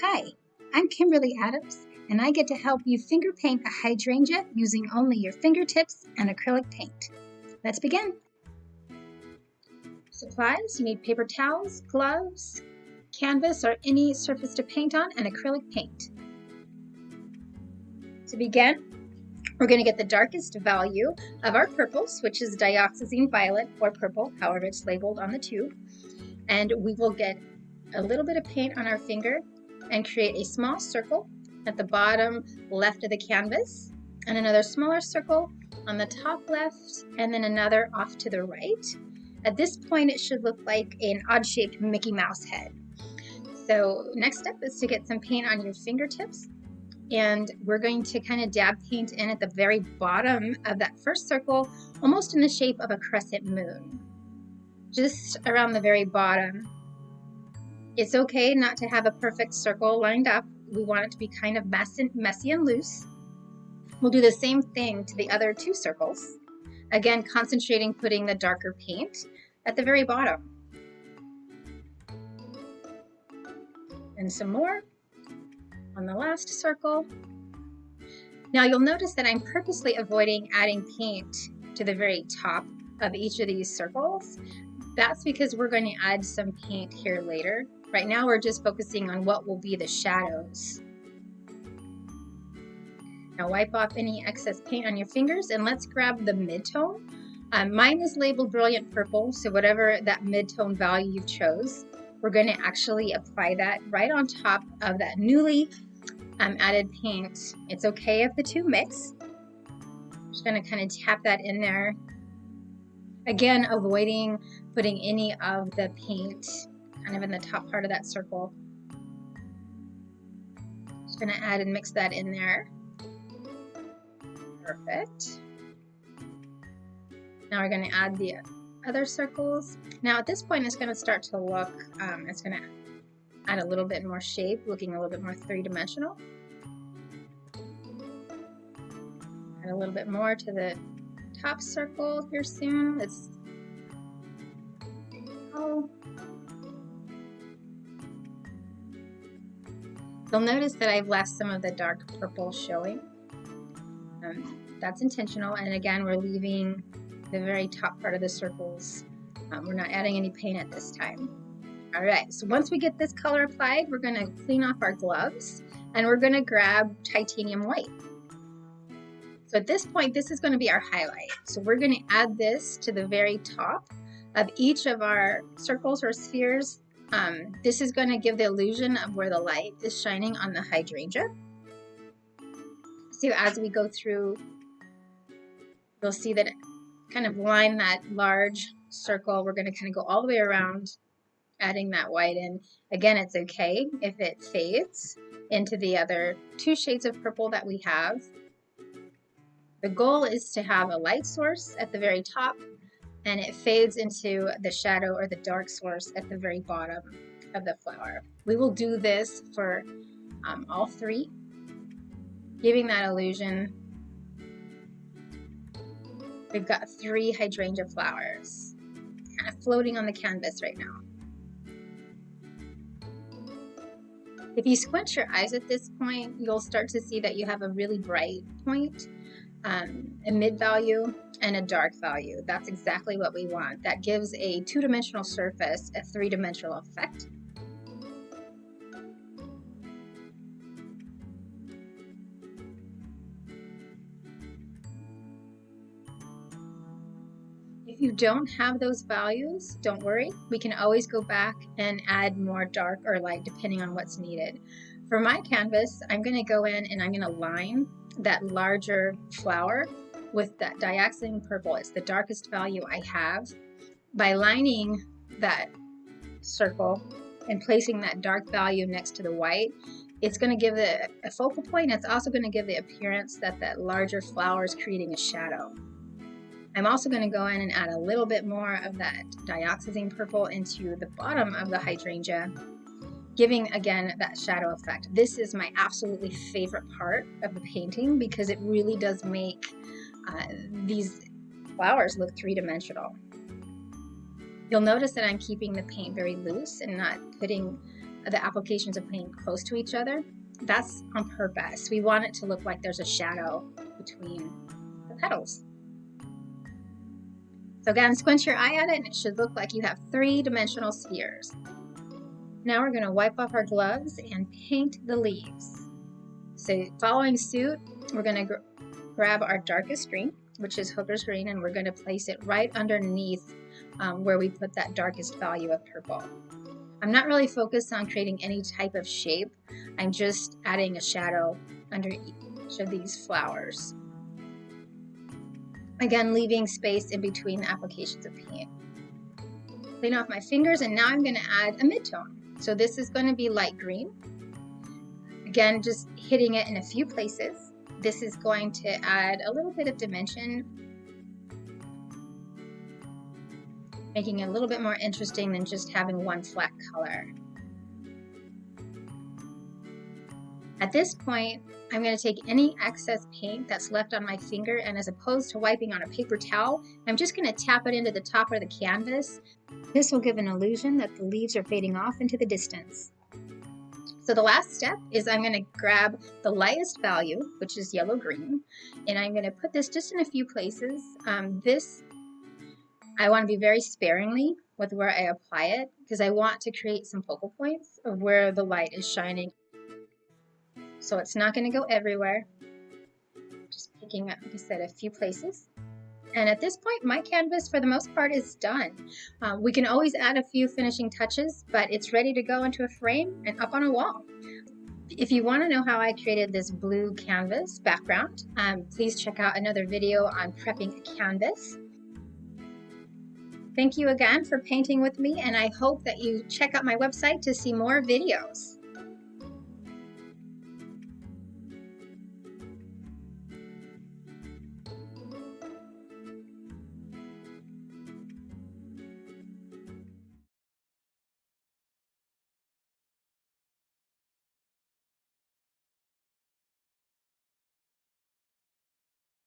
Hi, I'm Kimberly Adams, and I get to help you finger paint a hydrangea using only your fingertips and acrylic paint. Let's begin. Supplies: you need paper towels, gloves, canvas or any surface to paint on, and acrylic paint. To begin, we're going to get the darkest value of our purples, which is dioxazine violet or purple, however it's labeled on the tube. And we will get a little bit of paint on our finger and create a small circle at the bottom left of the canvas, and another smaller circle on the top left, and then another off to the right. At this point, it should look like an odd-shaped Mickey Mouse head. So next step is to get some paint on your fingertips, and we're going to kind of dab paint in at the very bottom of that first circle, almost in the shape of a crescent moon, just around the very bottom. It's okay not to have a perfect circle lined up. We want it to be kind of messy and loose. We'll do the same thing to the other two circles. Again, concentrating putting the darker paint at the very bottom. And some more on the last circle. Now you'll notice that I'm purposely avoiding adding paint to the very top of each of these circles. That's because we're going to add some paint here later. Right now we're just focusing on what will be the shadows. Now wipe off any excess paint on your fingers and let's grab the mid-tone. Mine is labeled Brilliant Purple, so whatever that mid-tone value you chose, we're going to actually apply that right on top of that newly added paint. It's okay if the two mix. I'm just going to kind of tap that in there. Again, avoiding putting any of the paint kind of in the top part of that circle. Just going to add and mix that in there. Perfect. Now we're going to add the other circles. Now at this point it's going to start to look, it's going to add a little bit more shape, looking a little bit more three-dimensional. Add a little bit more to the top circle here soon. You'll notice that I've left some of the dark purple showing. That's intentional, and again we're leaving the very top part of the circles. We're not adding any paint at this time. Alright, so once we get this color applied, we're going to clean off our gloves and we're going to grab titanium white. So at this point, this is going to be our highlight. So we're going to add this to the very top of each of our circles or spheres. This is going to give the illusion of where the light is shining on the hydrangea. So as we go through, you'll see that it kind of line that large circle. We're going to kind of go all the way around, adding that white in. Again, it's okay if it fades into the other two shades of purple that we have. The goal is to have a light source at the very top and it fades into the shadow or the dark source at the very bottom of the flower. We will do this for all three, giving that illusion. We've got 3 hydrangea flowers kind of floating on the canvas right now. If you squint your eyes at this point, you'll start to see that you have a really bright point, a mid value, and a dark value. That's exactly what we want. That gives a 2-dimensional surface a 3-dimensional effect. If you don't have those values, don't worry. We can always go back and add more dark or light depending on what's needed. For my canvas, I'm going to go in and I'm going to line that larger flower with that dioxazine purple. It's the darkest value I have. By lining that circle and placing that dark value next to the white, it's going to give it a focal point. It's also going to give the appearance that that larger flower is creating a shadow. I'm also going to go in and add a little bit more of that dioxazine purple into the bottom of the hydrangea, giving again that shadow effect. This is my absolutely favorite part of the painting because it really does make these flowers look 3-dimensional. You'll notice that I'm keeping the paint very loose and not putting the applications of paint close to each other. That's on purpose. We want it to look like there's a shadow between the petals. So again, squint your eye at it and it should look like you have three-dimensional spheres. Now we're going to wipe off our gloves and paint the leaves. So following suit, we're going to grab our darkest green, which is Hooker's green, and we're going to place it right underneath where we put that darkest value of purple. I'm not really focused on creating any type of shape. I'm just adding a shadow under each of these flowers. Again, leaving space in between the applications of paint. Clean off my fingers, and now I'm going to add a midtone. So this is going to be light green. Again, just hitting it in a few places. This is going to add a little bit of dimension, making it a little bit more interesting than just having one flat color. At this point, I'm going to take any excess paint that's left on my finger, and as opposed to wiping on a paper towel, I'm just going to tap it into the top of the canvas. This will give an illusion that the leaves are fading off into the distance. So the last step is I'm going to grab the lightest value, which is yellow-green, and I'm going to put this just in a few places. I want to be very sparingly with where I apply it because I want to create some focal points of where the light is shining. So it's not going to go everywhere. Just picking up, like I said, a few places. And at this point, my canvas, for the most part, is done. We can always add a few finishing touches, but it's ready to go into a frame and up on a wall. If you want to know how I created this blue canvas background, please check out another video on prepping a canvas. Thank you again for painting with me, and I hope that you check out my website to see more videos.